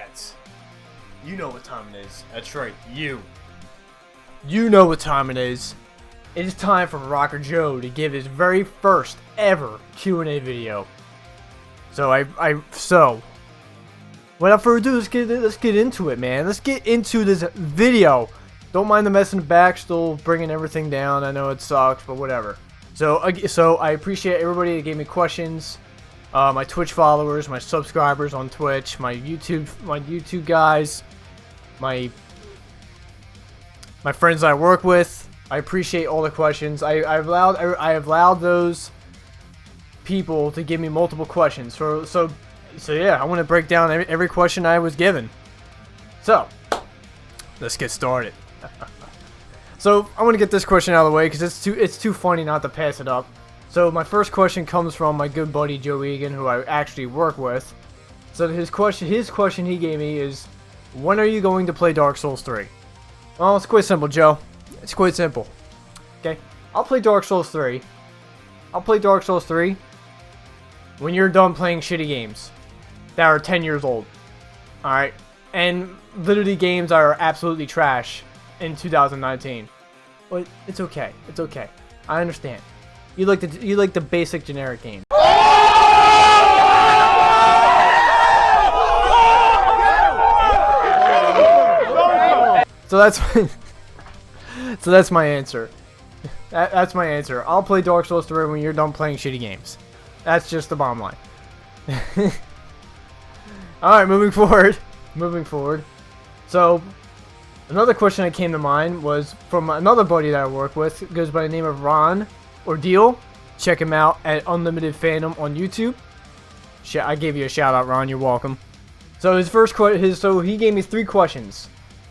Alright. You know what time it is. That's right, you. You know what time it is. It is time for Rocker Joe to give his very first ever Q&A video. So, without further ado, let's get into it, man. Let's get into this video. Don't mind the mess in the back, still bringing everything down. I know it sucks, but whatever. So I appreciate everybody that gave me questions. My Twitch followers, my subscribers on Twitch, my YouTube guys, my friends I work with. I appreciate all the questions. I have allowed those people to give me multiple questions. So yeah, I want to break down every question I was given. So let's get started. So I want to get this question out of the way because it's too funny not to pass it up. So my first question comes from my good buddy Joe Egan, who I actually work with. So his question he gave me is, when are you going to play Dark Souls 3? Well, it's quite simple, Joe. It's quite simple. Okay, I'll play Dark Souls 3. I'll play Dark Souls 3 when you're done playing shitty games that are 10 years old. Alright? And literally games that are absolutely trash in 2019. But it's okay. It's okay. I understand. You like the basic generic game. So that's my answer. That's my answer. I'll play Dark Souls 3 when you're done playing shitty games. That's just the bottom line. Alright, moving forward. So, another question that came to mind was from another buddy that I work with. It goes by the name of Ron Ordeal. Check him out at Unlimited Fandom on YouTube. I gave you a shout out, Ron. You're welcome. So he gave me 3 questions.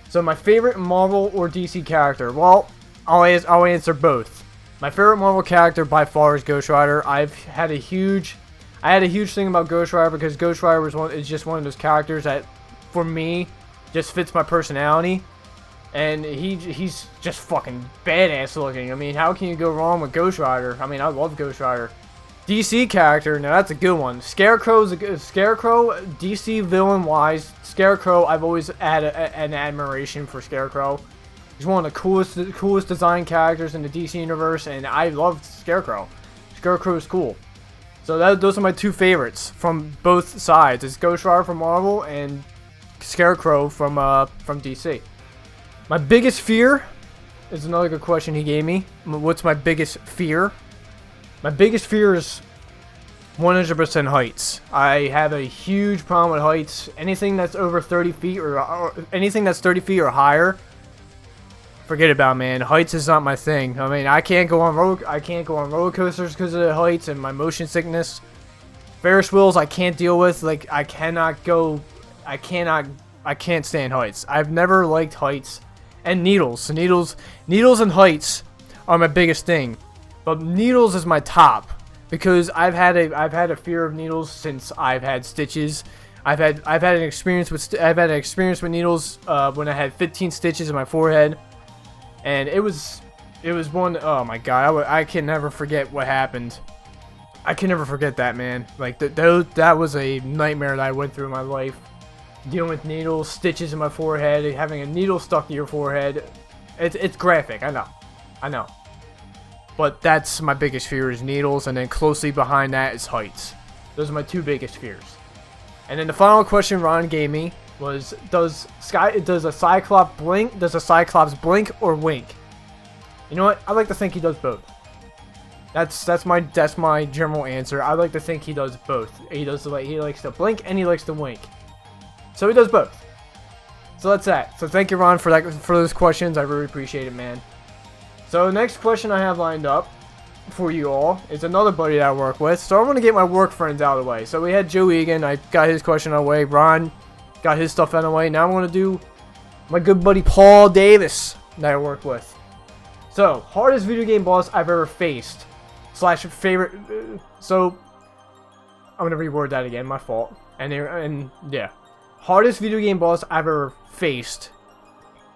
So my favorite Marvel or DC character? Well, I'll answer both. My favorite Marvel character by far is Ghost Rider. I had a huge thing about Ghost Rider because Ghost Rider is just one of those characters that, for me, just fits my personality. And he's just fucking badass looking. I mean, how can you go wrong with Ghost Rider? I mean, I love Ghost Rider. DC character, now that's a good one. Scarecrow, DC villain wise, Scarecrow, I've always had an admiration for Scarecrow. He's one of the coolest design characters in the DC universe, and I love Scarecrow. Scarecrow is cool. So those are my 2 favorites from both sides. It's Ghost Rider from Marvel and Scarecrow from DC. My biggest fear is another good question he gave me. What's my biggest fear? My biggest fear is 100% heights. I have a huge problem with heights. Anything that's over 30 feet or anything that's 30 feet or higher, forget about it, man. Heights is not my thing. I mean, I can't go on roller coasters because of the heights and my motion sickness. Ferris wheels I can't deal with. Like I can't stand heights. I've never liked heights. And needles and heights are my biggest thing, but needles is my top because I've had a fear of needles since I've had stitches. I've had an experience with needles when I had 15 stitches in my forehead, and it was one. Oh my god, I can never forget what happened. I can never forget that, man. Like that was a nightmare that I went through in my life. Dealing with needles, stitches in my forehead, having a needle stuck to your forehead. It's graphic, I know. But that's my biggest fear is needles, and then closely behind that is heights. Those are my 2 biggest fears. And then the final question Ron gave me was, does a Cyclops blink or wink? You know what? I like to think he does both. That's my general answer. I like to think he does both. He likes to blink and he likes to wink. So he does both. So that's that. So thank you, Ron, for those questions. I really appreciate it, man. So the next question I have lined up for you all is another buddy that I work with. So I want to get my work friends out of the way. So we had Joe Egan. I got his question out of the way. Ron got his stuff out of the way. Now I want to do my good buddy Paul Davis that I work with. So, hardest video game boss I've ever faced. / favorite. So I'm going to reword that again. My fault. And yeah. Hardest video game boss I've ever faced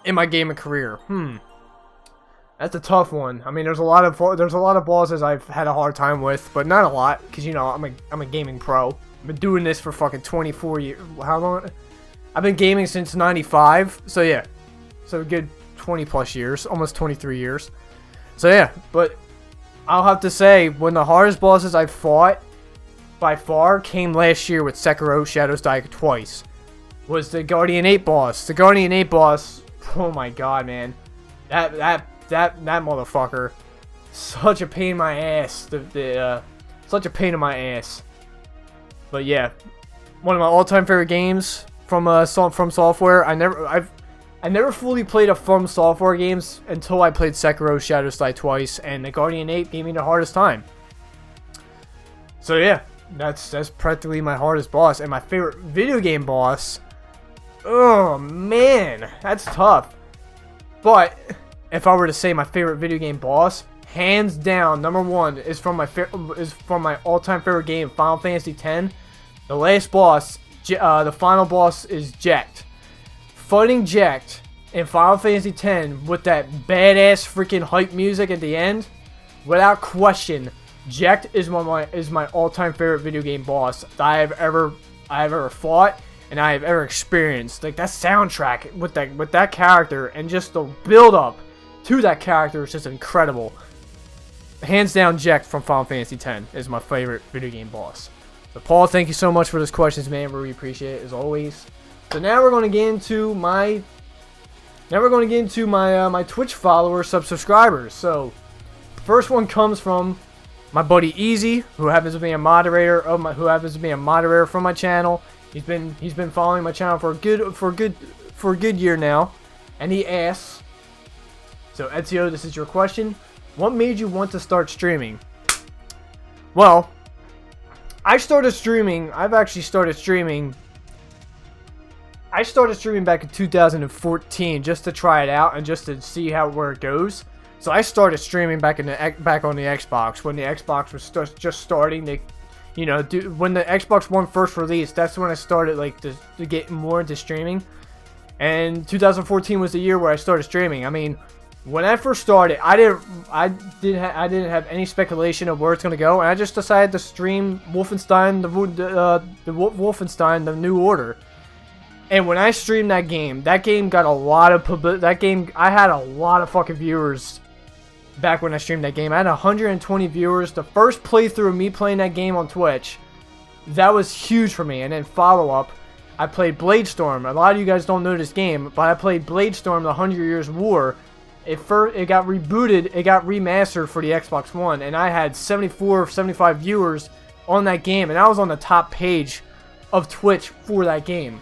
in my gaming career. That's a tough one. I mean, there's a lot of bosses I've had a hard time with, but not a lot, because you know I'm a gaming pro. I've been doing this for fucking 24 years. How long? I've been gaming since 95. So yeah. So a good 20 plus years. Almost 23 years. So yeah. But I'll have to say, one of the hardest bosses I've fought by far came last year with Sekiro Shadows Die Twice. Was the Guardian 8 boss. The Guardian 8 boss, oh my god, man. That motherfucker. Such a pain in my ass. Such a pain in my ass. But yeah, one of my all-time favorite games from Software. I never fully played a From Software games until I played Sekiro Shadows Die Twice, and the Guardian 8 gave me the hardest time. So yeah, that's practically my hardest boss. And my favorite video game boss, oh man, that's tough. But if I were to say my favorite video game boss, hands down, number one is from my all-time favorite game, Final Fantasy X. The last boss, the final boss is Jecht. Fighting Jecht in Final Fantasy X with that badass freaking hype music at the end, without question, Jecht is my all-time favorite video game boss that I have ever fought and I have ever experienced. Like, that soundtrack with that character and just the build-up to that character is just incredible. Hands down, Jecht from Final Fantasy X is my favorite video game boss. So Paul, thank you so much for those questions, man. Really appreciate it as always. So now we're going to get into my my Twitch followers, subscribers. So first one comes from my buddy Easy, who happens to be a moderator from my channel. He's been following my channel for a good year now, and he asks, so Ezio, this is your question. What made you want to start streaming? Well, I've actually started streaming. I started streaming back in 2014 just to try it out and just to see where it goes. So I started streaming back on the Xbox when the Xbox was just starting to, when the Xbox One first released. That's when I started to get more into streaming. And 2014 was the year where I started streaming. I mean, when I first started, I didn't have any speculation of where it's gonna go, and I just decided to stream Wolfenstein, Wolfenstein: The New Order. And when I streamed that game got a lot of I had a lot of fucking viewers back when I streamed that game. I had 120 viewers. The first playthrough of me playing that game on Twitch, that was huge for me. And then follow up, I played Bladestorm. A lot of you guys don't know this game, but I played Bladestorm: The 100 Years' War. It got rebooted, it got remastered for the Xbox One, and I had 74 or 75 viewers on that game, and I was on the top page of Twitch for that game.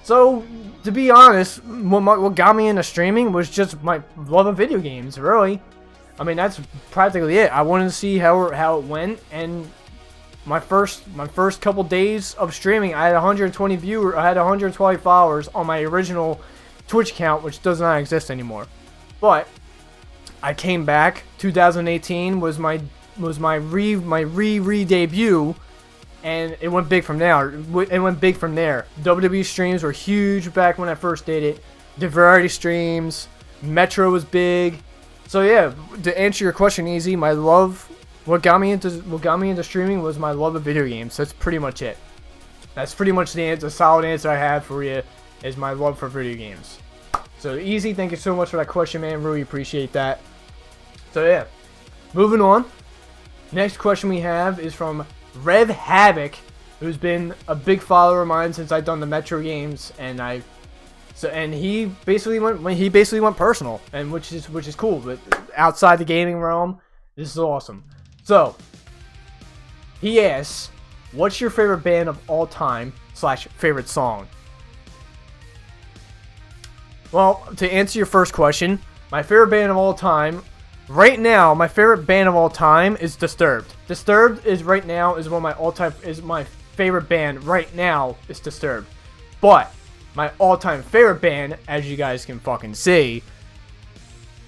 So, to be honest, what got me into streaming was just my love of video games, really. I mean, that's practically it. I wanted to see how it went, and my first couple days of streaming, I had 120 viewers, I had 120 followers on my original Twitch account, which does not exist anymore. But I came back. 2018 was my re-debut, and it went big from there. WWE streams were huge back when I first did it. The variety streams, Metro was big. So yeah, to answer your question, Easy, what got me into streaming was my love of video games. That's pretty much it. That's pretty much the solid answer I have for you, is my love for video games. So Easy, thank you so much for that question, man. Really appreciate that. So yeah, moving on. Next question we have is from Rev Havoc, who's been a big follower of mine since I've done the Metro games, and he basically went personal, and which is cool. But outside the gaming realm, this is awesome. So he asks, what's your favorite band of all time / favorite song? Well, to answer your first question, my favorite band of all time, right now, my favorite band of all time is Disturbed. Disturbed is my favorite band right now is Disturbed. But my all-time favorite band, as you guys can fucking see,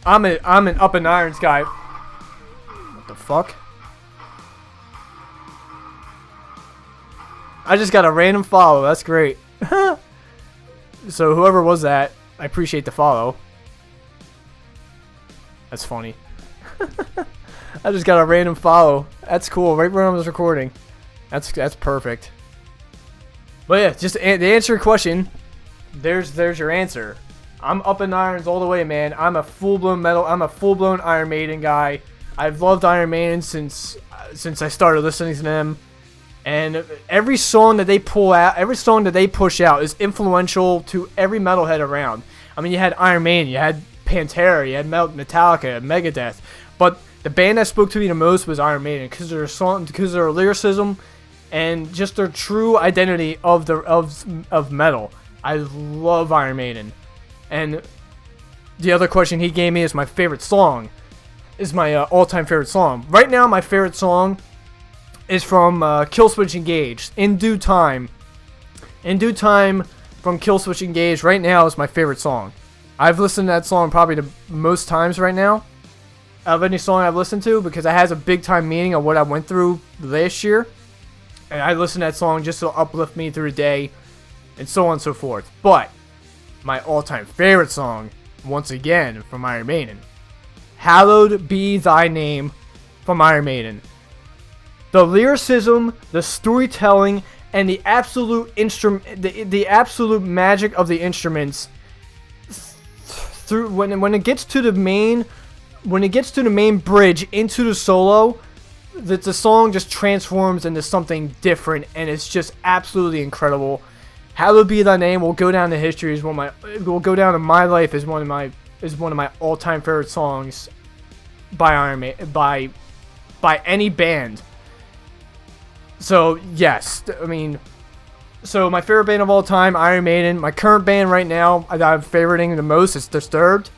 I'm an Up in Irons guy. What the fuck? I just got a random follow. That's great. So whoever was that, I appreciate the follow. That's funny. I just got a random follow. That's cool. Right when I was recording. That's perfect. But yeah, just to answer your question, there's your answer. I'm up in irons all the way, man. I'm a full-blown Iron Maiden guy. I've loved Iron Maiden since I started listening to them. And every song that they pull out, every song that they push out is influential to every metalhead around. I mean, you had Iron Maiden, you had Pantera, you had Metallica, Megadeth. But the band that spoke to me the most was Iron Maiden because of their lyricism and just their true identity of metal. I love Iron Maiden. And the other question he gave me is my favorite song. Is my all-time favorite song. Right now, my favorite song is from Killswitch Engage. In Due Time. In Due Time from Killswitch Engage right now is my favorite song. I've listened to that song probably the most times right now of any song I've listened to because it has a big time meaning of what I went through last year. And I listen to that song just to uplift me through the day and so on and so forth. But my all-time favorite song, once again, from Iron Maiden. Hallowed Be Thy Name from Iron Maiden. The lyricism, the storytelling, and the absolute the absolute magic of the instruments through when it gets to the main bridge into the solo, that the song just transforms into something different, and it's just absolutely incredible. Hallowed Be Thy Name will go down to history as will go down in my life as one of my all-time favorite songs by Iron Maiden, by any band. So yes, I mean, so my favorite band of all time, Iron Maiden. My current band right now that I'm favoriting the most is Disturbed,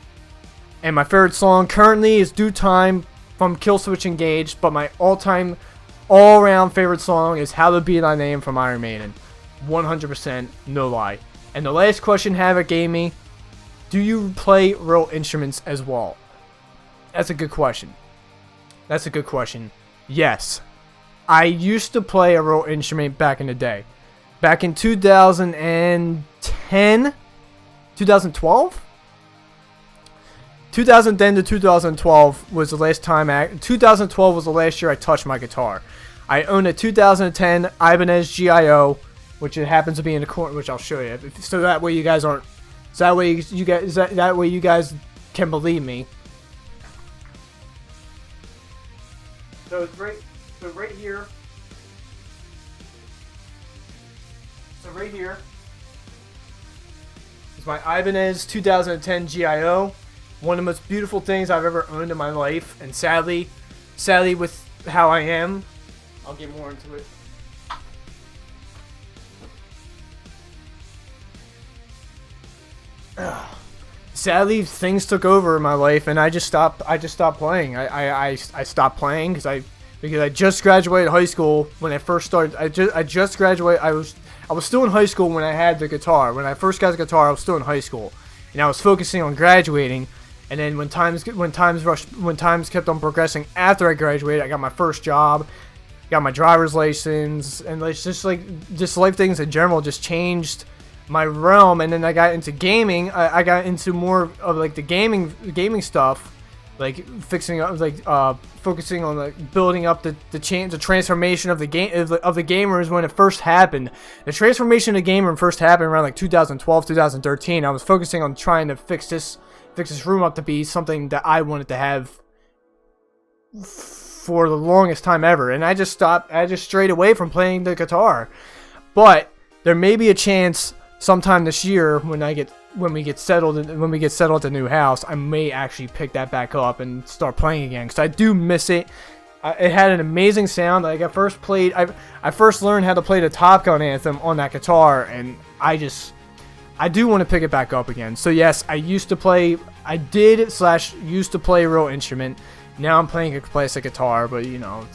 and my favorite song currently is Due Time from Killswitch Engage. But my all-time, all-around favorite song is Hallowed Be Thy Name from Iron Maiden. 100%, no lie. And the last question Havoc gave me: do you play real instruments as well? That's a good question. That's a good question. Yes. I used to play a real instrument back in the day. Back in 2010? 2012? 2010 to 2012 was the last time 2012 was the last year I touched my guitar. I own a 2010 Ibanez GIO, which it happens to be in the corner, which I'll show you. So that way you guys aren't. So that way that way you guys can believe me. So it's right here. So right here is my Ibanez 2010 GIO. One of the most beautiful things I've ever owned in my life, and sadly with how I am, I'll get more into it. Sadly, things took over in my life, and I just stopped playing. I stopped playing because I just graduated high school when I first started. I just graduated. I was still in high school when I had the guitar. When I first got the guitar, I was still in high school, and I was focusing on graduating. And then when times kept on progressing after I graduated, I got my first job, got my driver's license, and just life things in general just changed my realm. And then I got into gaming. I got into more of like the gaming stuff, like focusing on like building up the transformation of the game of the gamers when it first happened. The transformation of the gamer first happened around like 2012, 2013. I was focusing on trying to fix this room up to be something that I wanted to have for the longest time ever, and I just strayed away from playing the guitar. But there may be a chance sometime this year when we get settled at the new house, I may actually pick that back up and start playing again, because I do miss it. It had an amazing sound. Like I first learned how to play the Top Gun anthem on that guitar, and I do want to pick it back up again. So yes, I used to play a real instrument. Now I'm playing a classic guitar, but you know,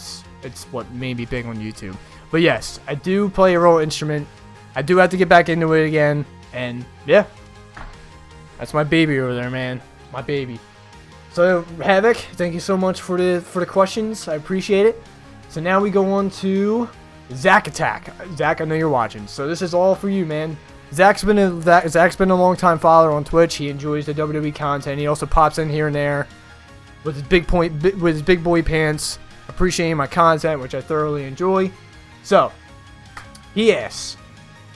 it's what made me big on YouTube. But yes, I do play a real instrument. I do have to get back into it again, and yeah, that's my baby over there, man. My baby. So Havoc, thank you so much for the questions. I appreciate it. So now we go on to Zach Attack. Zach, I know you're watching, so this is all for you, man. Zach's been a long time follower on Twitch. He enjoys the WWE content. He also pops in here and there with his big boy pants, appreciating my content, which I thoroughly enjoy. So he asks,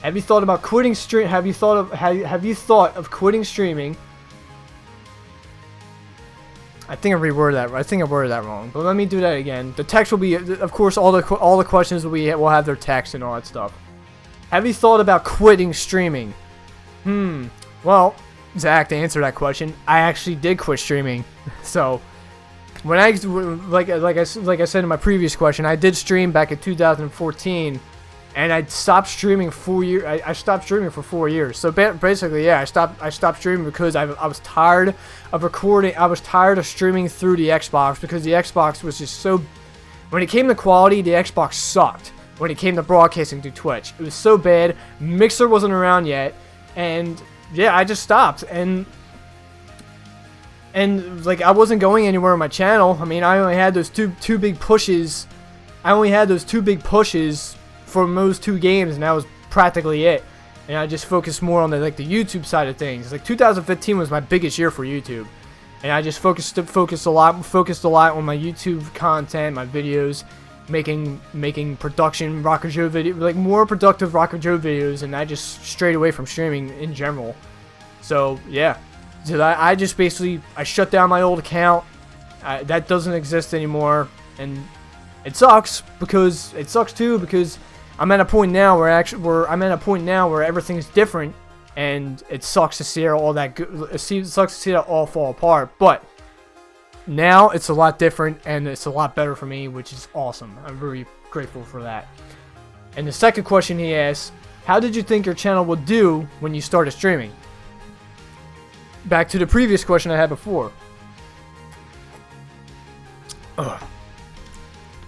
Have you thought about quitting stream? Have you thought of quitting streaming? I think I reworded that. I think I worded that wrong. But let me do that again. The text will be, of course, all the questions will have their text and all that stuff. Have you thought about quitting streaming? Well, Zach, to answer that question, I actually did quit streaming. So, when like I said in my previous question, I did stream back in 2014, and I stopped streaming 4 years. I stopped streaming for 4 years. So basically, yeah, I stopped streaming because I was tired of recording. I was tired of streaming through the Xbox because the Xbox was just so. When it came to quality, the Xbox sucked. When it came to broadcasting through Twitch, it was so bad. Mixer wasn't around yet, and yeah, I just stopped. And like I wasn't going anywhere on my channel. I mean, I only had those two big pushes. I only had those 2 big pushes for those 2 games, and that was practically it. And I just focused more on the YouTube side of things. Like 2015 was my biggest year for YouTube, and I just focused a lot on my YouTube content, my videos, making production Rocker Joe video, like more productive Rocker Joe videos, and I just strayed away from streaming in general. So yeah, so I just basically I shut down my old account. That doesn't exist anymore, and it sucks because I'm at a point now where everything's different, and it sucks to see all that. It sucks to see that all fall apart. But now it's a lot different, and it's a lot better for me, which is awesome. I'm very grateful for that. And the second question he asked, how did you think your channel would do when you started streaming? Back to the previous question I had before.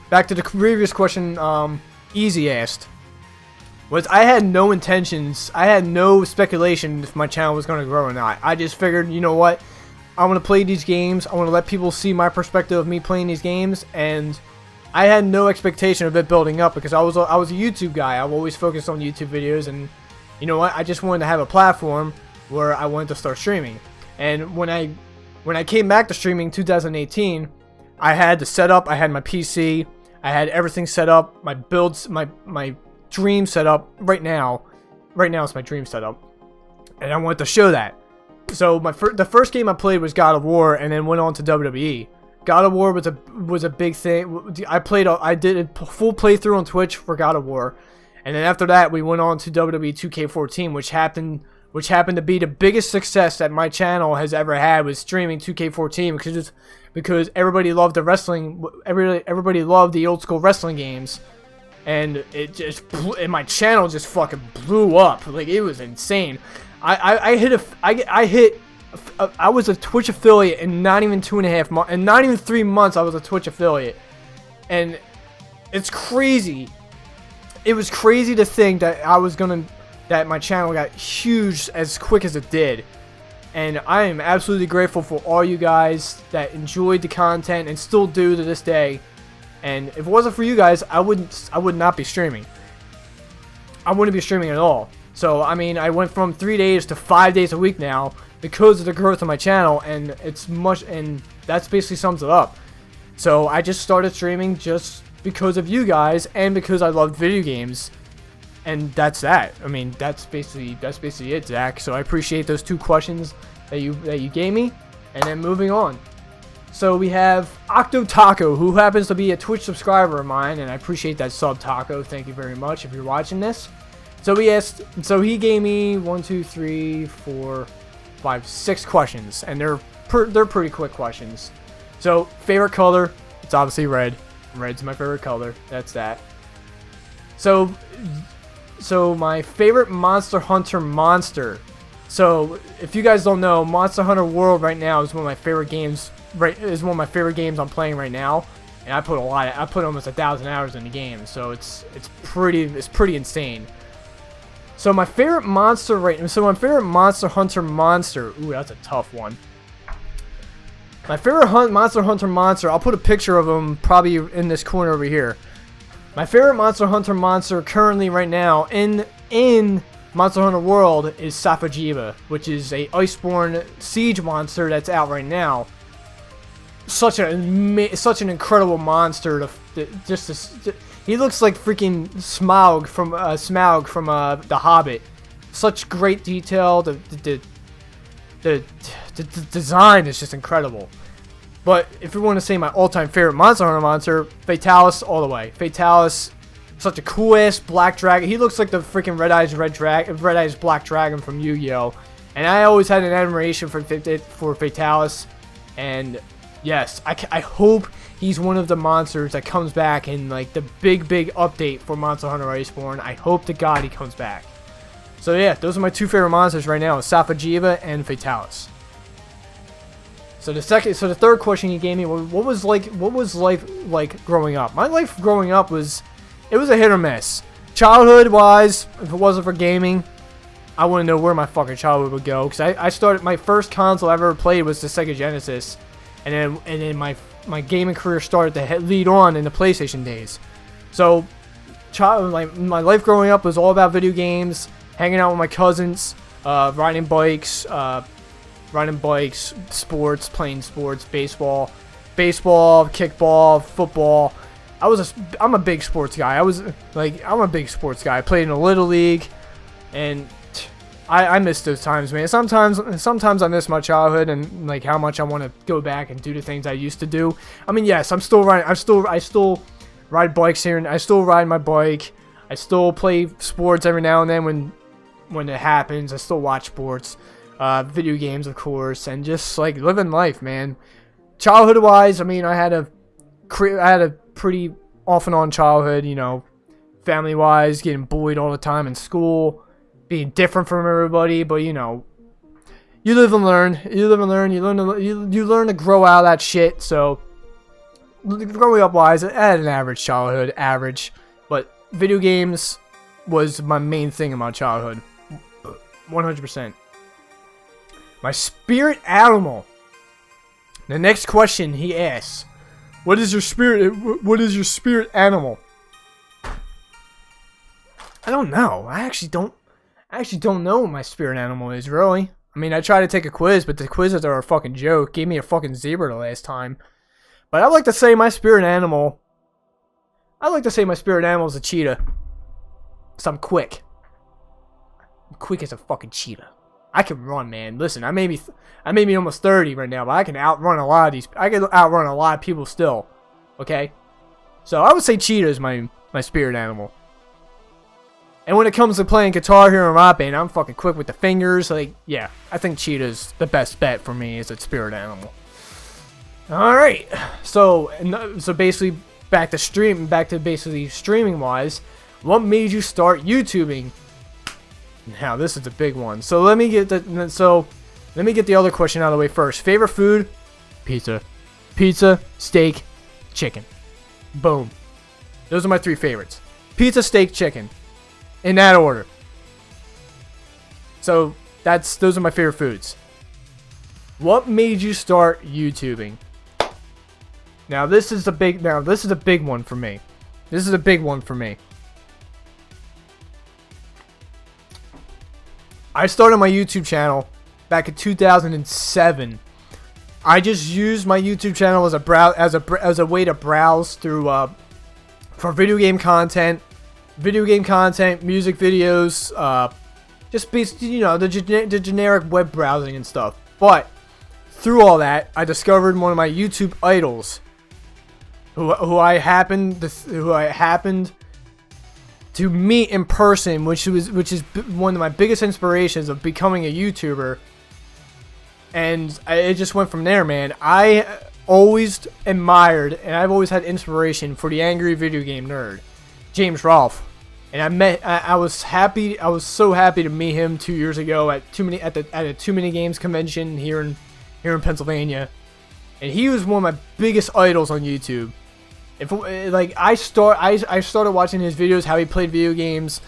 Back to the previous question Easy asked. Was I had no intentions, I had no speculation if my channel was going to grow or not. I just figured, you know what, I want to play these games, I want to let people see my perspective of me playing these games, and I had no expectation of it building up because I was a YouTube guy. I've always focused on YouTube videos, and you know what, I just wanted to have a platform where I wanted to start streaming. And when I came back to streaming in 2018, I had the setup, I had my PC, I had everything set up, my builds, my dream setup right now. Right now it's my dream setup, and I wanted to show that. So the first game I played was God of War, and then went on to WWE. God of War was a big thing. I did a full playthrough on Twitch for God of War, and then after that we went on to WWE 2K14, which happened to be the biggest success that my channel has ever had, was streaming 2K14 because everybody loved the wrestling. Everybody loved the old school wrestling games, and my channel just fucking blew up. Like, it was insane. I was a Twitch affiliate in not even 2.5 months, and not even 3 months I was a Twitch affiliate, and it's crazy. It was crazy to think that my channel got huge as quick as it did. And I am absolutely grateful for all you guys that enjoyed the content and still do to this day. And if it wasn't for you guys, I would not be streaming. I wouldn't be streaming at all. So I mean, I went from 3 days to 5 days a week now because of the growth of my channel, and and that's basically sums it up. So I just started streaming just because of you guys and because I loved video games. And that's that. I mean, that's basically it, Zach. So I appreciate those 2 questions that you gave me. And then moving on. So we have Octo Taco, who happens to be a Twitch subscriber of mine, and I appreciate that sub, Taco. Thank you very much if you're watching this. So he gave me 1, 2, 3, 4, 5, 6 questions, and they're pretty quick questions. So favorite color, it's obviously red. Red's my favorite color. That's that. So my favorite Monster Hunter monster. So if you guys don't know, Monster Hunter World right now is one of my favorite games. Is one of my favorite games I'm playing right now, and I put almost 1,000 hours in the game. So it's pretty insane. So my favorite monster my favorite Monster Hunter monster. Ooh, that's a tough one. My favorite Monster Hunter monster. I'll put a picture of him probably in this corner over here. My favorite Monster Hunter monster currently right now in Monster Hunter World is Safajiba, which is a Iceborne siege monster that's out right now. such an incredible monster. He looks like freaking Smaug from The Hobbit. Such great detail. The design is just incredible. But if you want to say my all-time favorite Monster Hunter monster, Fatalis all the way. Fatalis, such a cool-ass black dragon. He looks like the freaking Red-Eyes Black Dragon from Yu-Gi-Oh! And I always had an admiration for Fatalis. And yes, I hope he's one of the monsters that comes back in like the big update for Monster Hunter Iceborne. I hope to God he comes back. So yeah, those are my two favorite monsters right now, Safajiva and Fatalis. So the third question he gave me was, what was life like growing up? My life growing up was a hit or miss. Childhood wise, if it wasn't for gaming, I wouldn't know where my fucking childhood would go. Cause I started, my first console I ever played was the Sega Genesis, and then my gaming career started to lead on in the PlayStation days. So my life growing up was all about video games, hanging out with my cousins, riding bikes, sports, playing sports, baseball, kickball, football. I'm a big sports guy. I'm a big sports guy. I played in a little league, and I miss those times, man. Sometimes I miss my childhood and like how much I want to go back and do the things I used to do. I mean, yes, I'm still riding. I still ride bikes here, and I still ride my bike. I still play sports every now and then when it happens. I still watch sports. Video games, of course, and just like living life, man. Childhood wise, I mean, I had a pretty off and on childhood, you know, family wise, getting bullied all the time in school, being different from everybody, but you know, you live and learn. You learn to grow out of that shit. So growing up wise, I had an average childhood, but video games was my main thing in my childhood, 100%. My spirit animal. The next question he asks, what is your spirit animal? I don't know. I actually don't know what my spirit animal is, really. I mean, I tried to take a quiz, but the quizzes are a fucking joke. Gave me a fucking zebra the last time. But I like to say my spirit animal is a cheetah. So I'm quick. I'm quick as a fucking cheetah. I can run, man. Listen, I may be almost 30 right now, but I can outrun a lot of these. I can outrun a lot of people still. Okay? So I would say cheetah is my spirit animal. And when it comes to playing guitar here in rock band, I'm fucking quick with the fingers. Like, yeah, I think cheetah's the best bet for me as a spirit animal. Alright. So basically back to streaming wise, what made you start YouTubing? Now this is a big one. So let me get the other question out of the way first. Favorite food? Pizza, steak, chicken. Boom. Those are my three favorites. Pizza, steak, chicken. In that order. So those are my favorite foods. What made you start YouTubing? Now this is a big one for me. I started my YouTube channel back in 2007. I just used my YouTube channel as a way to browse through for video game content, music videos, just basically, you know, the generic web browsing and stuff. But through all that, I discovered one of my YouTube idols, who I happened to meet in person, which is one of my biggest inspirations of becoming a YouTuber. And it just went from there, man. I always admired, and I've always had inspiration for the angry video game nerd, James Rolfe. And I was so happy to meet him 2 years ago at a Too Many Games convention here in Pennsylvania. And he was one of my biggest idols on YouTube. I started watching his videos, how he played video games,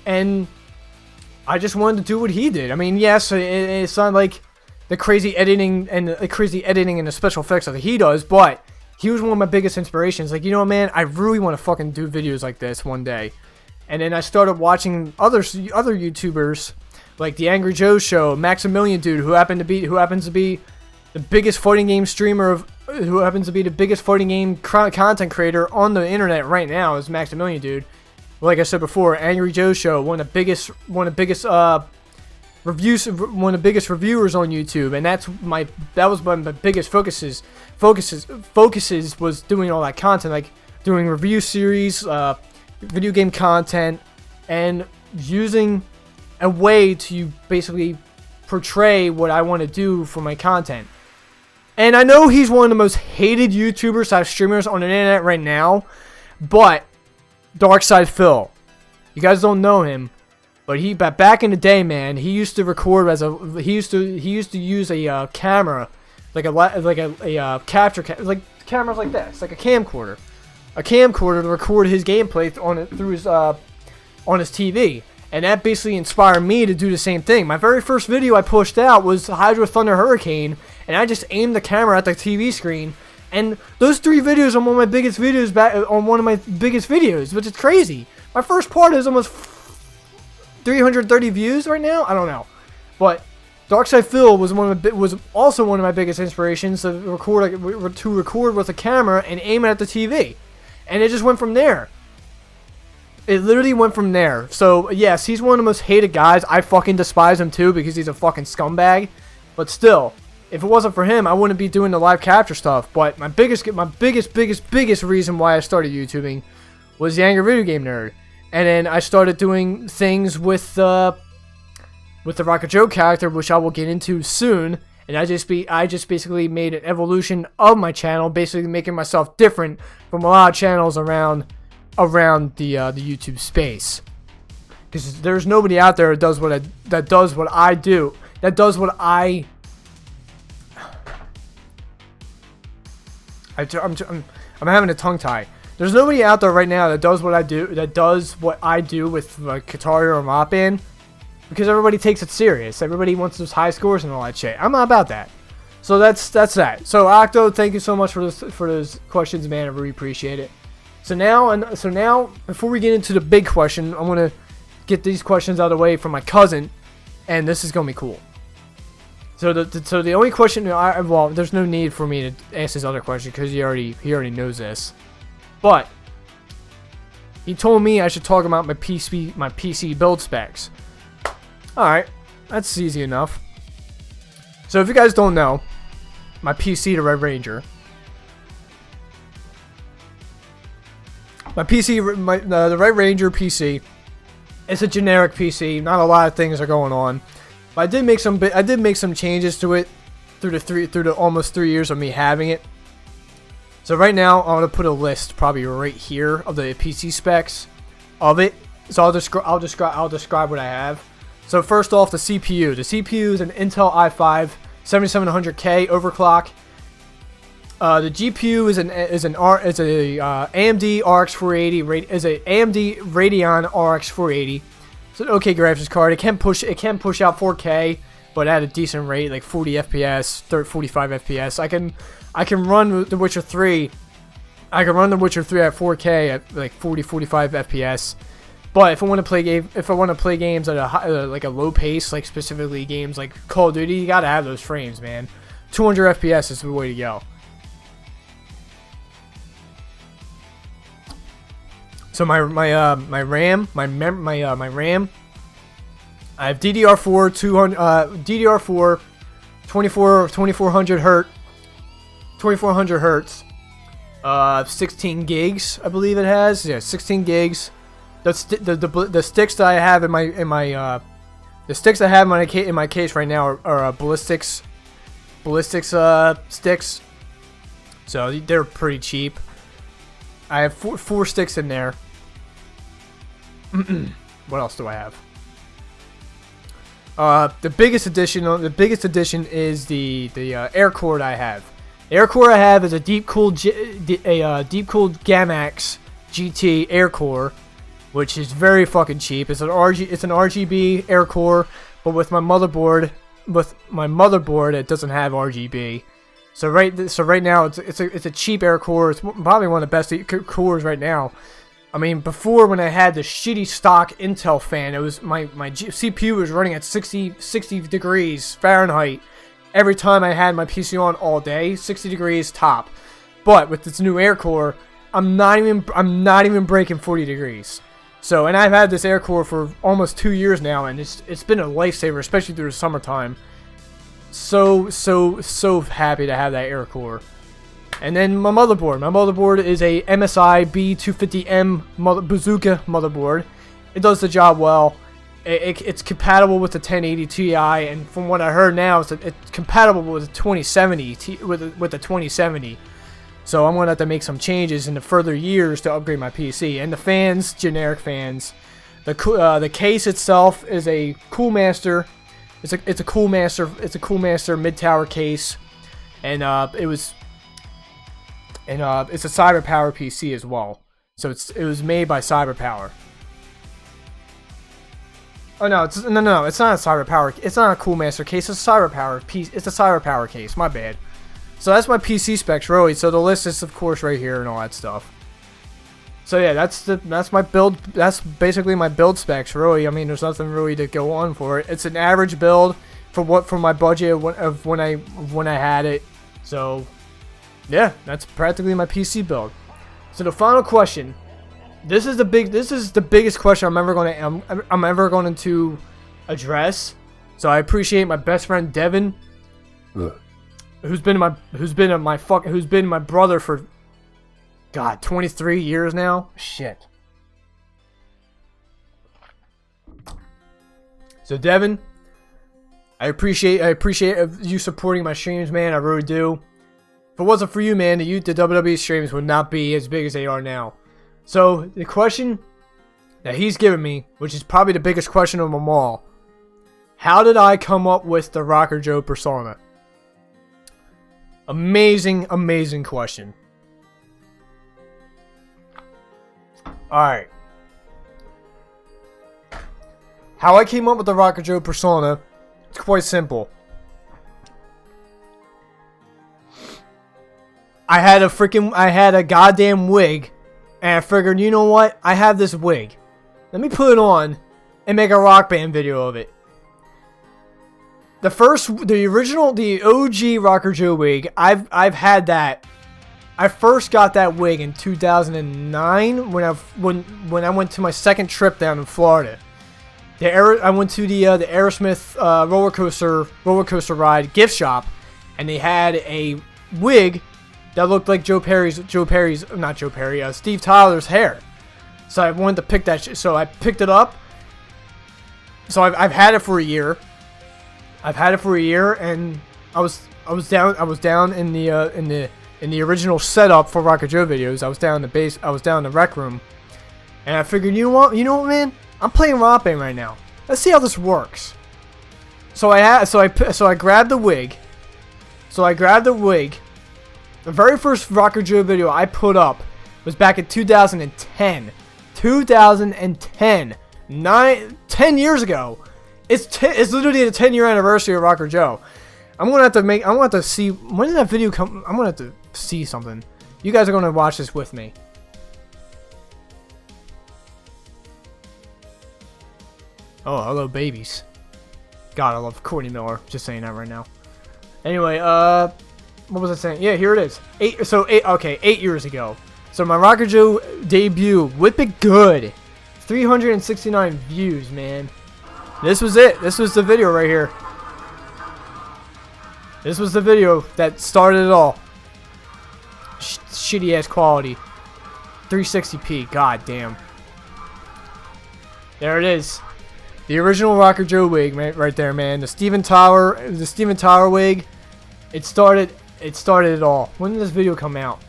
and I just wanted to do what he did. I mean, yes, it's not like the crazy editing and the special effects that he does, but he was one of my biggest inspirations. Like, you know, man, I really want to fucking do videos like this one day. And then I started watching other YouTubers, like the Angry Joe Show, Maximilian Dude, who happens to be the biggest fighting game streamer the biggest fighting game content creator on the internet right now, is Maximilian, dude. Like I said before, Angry Joe Show, one of the biggest reviewers on YouTube, and that was one of my biggest focuses was doing all that content, like doing review series, video game content, and using a way to basically portray what I want to do for my content. And I know he's one of the most hated YouTubers / streamers on the internet right now, but DarkSidePhil, you guys don't know him, but back in the day, man, he used to record he used to use a camera, like a capture like cameras like this, like a camcorder to record his gameplay on his TV, and that basically inspired me to do the same thing. My very first video I pushed out was Hydro Thunder Hurricane, and I just aimed the camera at the TV screen. And those 3 videos are one of my biggest videos, which is crazy. My first part is almost 330 views right now. I don't know, but DarkSidePhil was also one of my biggest inspirations to record with a camera and aim it at the TV, and it just went from there. It literally went from there. So yes, he's one of the most hated guys. I fucking despise him too because he's a fucking scumbag. But still, if it wasn't for him, I wouldn't be doing the live capture stuff. But my biggest reason why I started YouTubing was the Angry Video Game Nerd. And then I started doing things with the Rocker Joe character, which I will get into soon. And I just basically made an evolution of my channel, basically making myself different from a lot of channels around the YouTube space. Because there's nobody out there that does what I do. That does what I'm having a tongue tie. There's nobody out there right now that does what I do. That does what I do with like Katari or Mop In, because everybody takes it serious. Everybody wants those high scores and all that shit. I'm not about that. So that's that. So Octo, thank you so much for those questions, man. I really appreciate it. So now before we get into the big question, I want to get these questions out of the way from my cousin, and this is gonna be cool. So the only question, well, there's no need for me to ask this other question because he already knows this. But he told me I should talk about my PC build specs. Alright, that's easy enough. So if you guys don't know, my PC, the Red Ranger. The Red Ranger PC. It's a generic PC. Not a lot of things are going on. But I did make some changes to it through the almost 3 years of me having it. So right now, I'm gonna put a list probably right here of the PC specs of it. So I'll describe what I have. So first off, the CPU. The CPU is an Intel i5 7700K overclock. The GPU is an AMD RX 480 AMD Radeon RX 480. It's an okay graphics card. It can push out 4K, but at a decent rate, like 40 FPS, 45 FPS. I can run The Witcher 3. I can run The Witcher 3 at 4K at like 45 FPS. But if I want to play games at a low pace, like specifically games like Call of Duty, you gotta have those frames, man. 200 FPS is the way to go. So my RAM, I have DDR4 2400 hertz, 16 gigs, I believe it has. Yeah, 16 gigs. The sticks that I have in my case right now are ballistics sticks. So they're pretty cheap. I have four sticks in there. What else do I have? The biggest addition is the air core I have. The air core I have is a deep cooled Gamax GT air core, which is very fucking cheap. It's an RGB air core, but with my motherboard, it doesn't have RGB. So right now it's a cheap air core. It's probably one of the best cores right now. I mean, before, when I had the shitty stock Intel fan, it was my CPU was running at 60 degrees Fahrenheit, every time I had my PC on all day, 60 degrees top. But with this new air core, I'm not even breaking 40 degrees. So, and I've had this air core for almost 2 years now, and it's been a lifesaver, especially through the summertime. So happy to have that air core. And then my motherboard. My motherboard is a MSI B250M Bazooka motherboard. It does the job well. It's compatible with the 1080 Ti, and from what I heard now, it's compatible with the 2070 with the 2070. So I'm gonna have to make some changes in the further years to upgrade my PC. And the fans, generic fans. The case itself is a Coolmaster. It's a Coolmaster mid-tower case, and it's a CyberPower PC as well. So it was made by CyberPower. Oh no, it's not a CyberPower. It's not a Coolmaster case. It's a CyberPower piece. It's a CyberPower case. My bad. So that's my PC specs, really. So the list is of course right here and all that stuff. So yeah, that's my build. That's basically my build specs, really. I mean, there's nothing really to go on for it. It's an average build for my budget of when I had it. So yeah, that's practically my PC build. So the final question. This is the biggest question I'm ever going to address. So I appreciate my best friend Devin, who's been my brother for, God, 23 years now. Shit. So Devin, I appreciate you supporting my streams, man. I really do. If it wasn't for you, man, the WWE streams would not be as big as they are now. So, the question that he's given me, which is probably the biggest question of them all, how did I come up with the Rocker Joe persona? Amazing, amazing question. Alright. How I came up with the Rocker Joe persona, it's quite simple. I had a goddamn wig. And I figured, you know what? I have this wig. Let me put it on and make a Rock Band video of it. The OG Rocker Joe wig, I've had that. I first got that wig in 2009 when I went to my second trip down in Florida. I went to the Aerosmith roller coaster ride gift shop, and they had a wig that looked like Steve Tyler's hair. So I wanted to pick that so I picked it up. So I've had it for a year. And I was down in the original setup for Rocker Joe videos. I was down in the rec room. And I figured, you know what, man? I'm playing Rock Band right now. Let's see how this works. So I grabbed the wig. The very first Rocker Joe video I put up was back in 2010. 2010. 10 years ago. It's literally the 10-year anniversary of Rocker Joe. I'm gonna have to see, when did that video come? I'm gonna have to see something. You guys are gonna watch this with me. Oh, hello babies. God, I love Courtney Miller. Just saying that right now. Anyway, what was I saying? Yeah, here it is. 8 years ago. So my Rocker Joe debut, Whip It Good. 369 views, man. This was it. This was the video right here. This was the video that started it all. Shitty ass quality. 360p, god damn. There it is. The original Rocker Joe wig, man, right there, man. The Steven Tyler wig. It started it all. When did this video come out?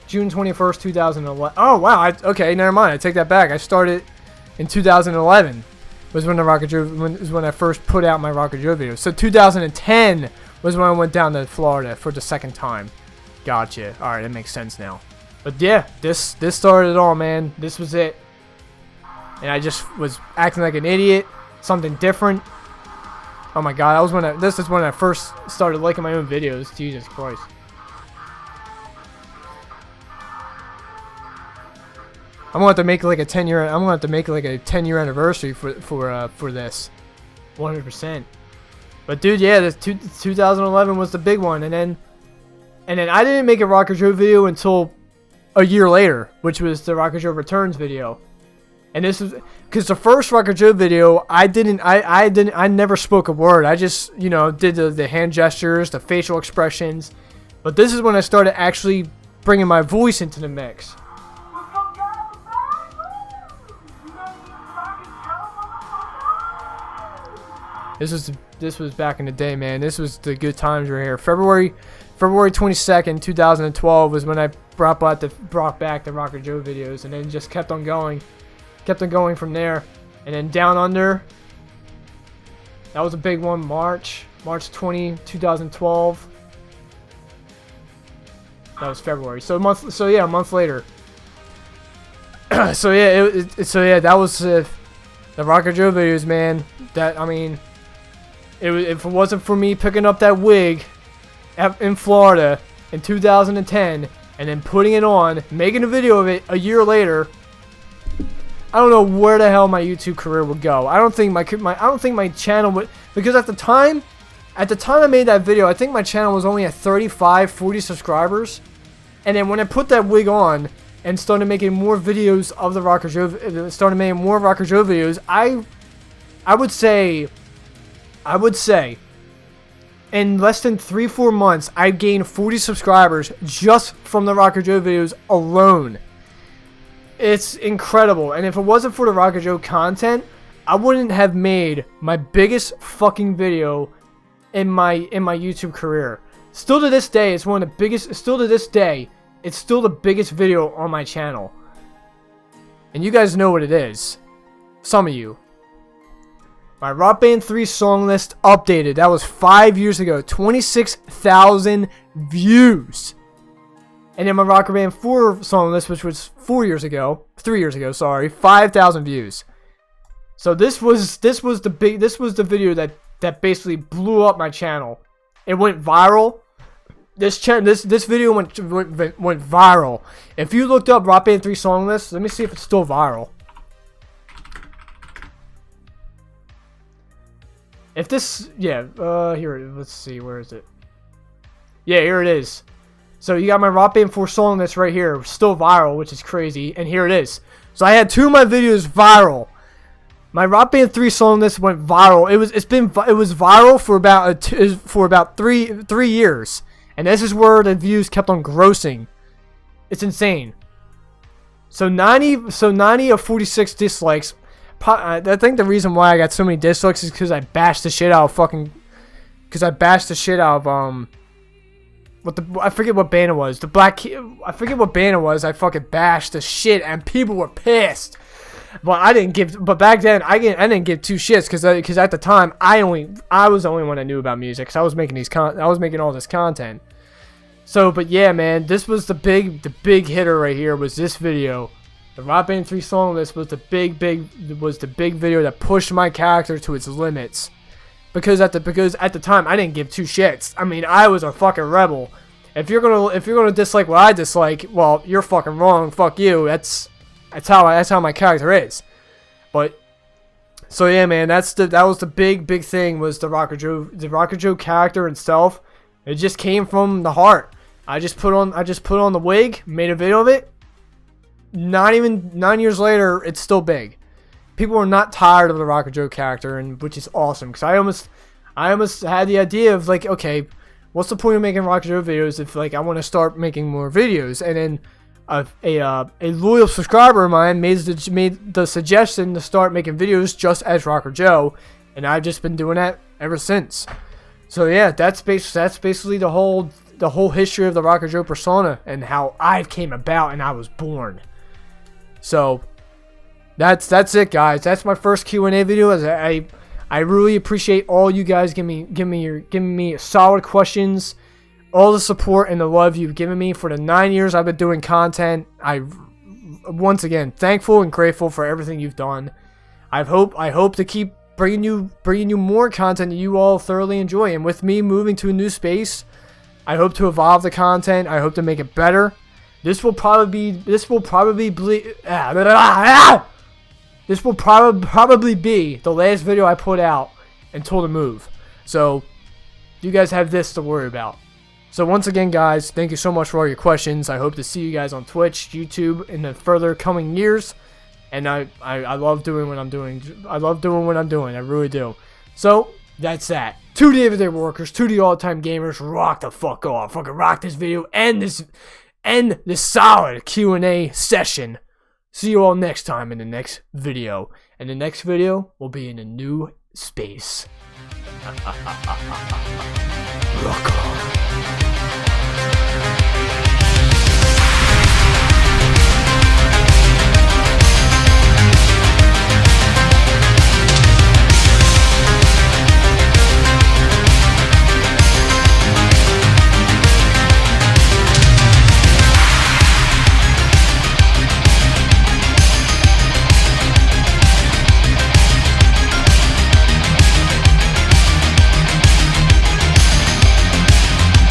June 21st, 2011. Oh, wow. Okay, never mind. I take that back. I started in 2011. Was when I first put out my Rocker Joe video. So 2010 was when I went down to Florida for the second time. Gotcha. All right, that makes sense now. But yeah, this started it all, man. This was it. And I just was acting like an idiot. Something different. Oh my god, this is when I first started liking my own videos. Jesus Christ. I'm gonna have to make like a 10-year. I'm gonna have to make like a 10-year anniversary for this. 100%. But dude, yeah, 2011 was the big one, and then I didn't make a Rocker Joe video until a year later, which was the Rocker Joe Returns video. And this was because the first Rocker Joe video, I never spoke a word. I just, you know, did the hand gestures, the facial expressions. But this is when I started actually bringing my voice into the mix. This was back in the day, man. This was the good times right here. February 22nd, 2012 was when I brought back the Rocker Joe videos, and then just kept on going from there. And then Down Under, that was a big one. March 20, 2012. That was February. So a month later. So yeah, that was the Rocker Joe videos, man. That, I mean, if it wasn't for me picking up that wig in Florida in 2010 and then putting it on, making a video of it a year later, I don't know where the hell my YouTube career would go. I don't think my channel would, because at the time I made that video, I think my channel was only at 35, 40 subscribers. And then when I put that wig on and started making more videos of the Rocker Joe, videos, I would say in less than 3-4 months, I gained 40 subscribers just from the Rocker Joe videos alone. It's incredible. And if it wasn't for the Rocker Joe content, I wouldn't have made my biggest fucking video in my YouTube career. Still to this day, it's one of the biggest. Still to this day, it's still the biggest video on my channel. And you guys know what it is. Some of you. My Rock Band 3 song list updated. That was 5 years ago. 26,000 views. And then my Rock Band 4 song list, which was 3 years ago, sorry, 5,000 views. So this was the video that basically blew up my channel. It went viral. This video went viral. If you looked up Rock Band 3 song list, let me see if it's still viral. If this, yeah, here, let's see, where is it? Yeah, here it is. So you got my Rock Band 4 song list right here, still viral, which is crazy, and here it is. So I had 2 of my videos viral. My Rock Band 3 song list went viral. It was viral for about 3 years, and this is where the views kept on grossing. It's insane. So 90 of 46 dislikes. I think the reason why I got so many dislikes is because I bashed the shit out of I forget what band it was. I forget what band it was. I fucking bashed the shit and people were pissed. But back then I didn't give 2 shits because at the time I was the only one that knew about music, because I was making all this content. So, but yeah, man, this was the big hitter right here. Was this video? The Rock Band 3 song list was the big video that pushed my character to its limits. Because at the time I didn't give 2 shits. I mean, I was a fucking rebel. If you're gonna dislike what I dislike, well, you're fucking wrong. Fuck you. That's how my character is. But so yeah, man, that was the big thing, was the Rocker Joe character itself. It just came from the heart. I just put on the wig, made a video of it. Not even 9 years later, it's still big. People are not tired of the Rocker Joe character, and which is awesome, because I almost had the idea of, like, okay, what's the point of making Rocker Joe videos if, like, I want to start making more videos? And then a loyal subscriber of mine made the suggestion to start making videos just as Rocker Joe, and I've just been doing that ever since. So yeah, that's basically the whole history of the Rocker Joe persona and how I came about and I was born. So that's it, guys. That's my first Q&A video. I really appreciate all you guys giving me solid questions, all the support and the love you've given me for the 9 years I've been doing content. Once again, thankful and grateful for everything you've done. I hope to keep bringing you more content that you all thoroughly enjoy. And with me moving to a new space, I hope to evolve the content. I hope to make it better. This will probably be the last video I put out until the move. So you guys have this to worry about. So once again, guys, thank you so much for all your questions. I hope to see you guys on Twitch, YouTube in the further coming years. And I love doing what I'm doing. I love doing what I'm doing. I really do. So that's that. To the everyday workers, to the all-time gamers, rock the fuck off. Fucking rock this video and this solid Q&A session. See you all next time in the next video. And the next video will be in a new space. Rock on.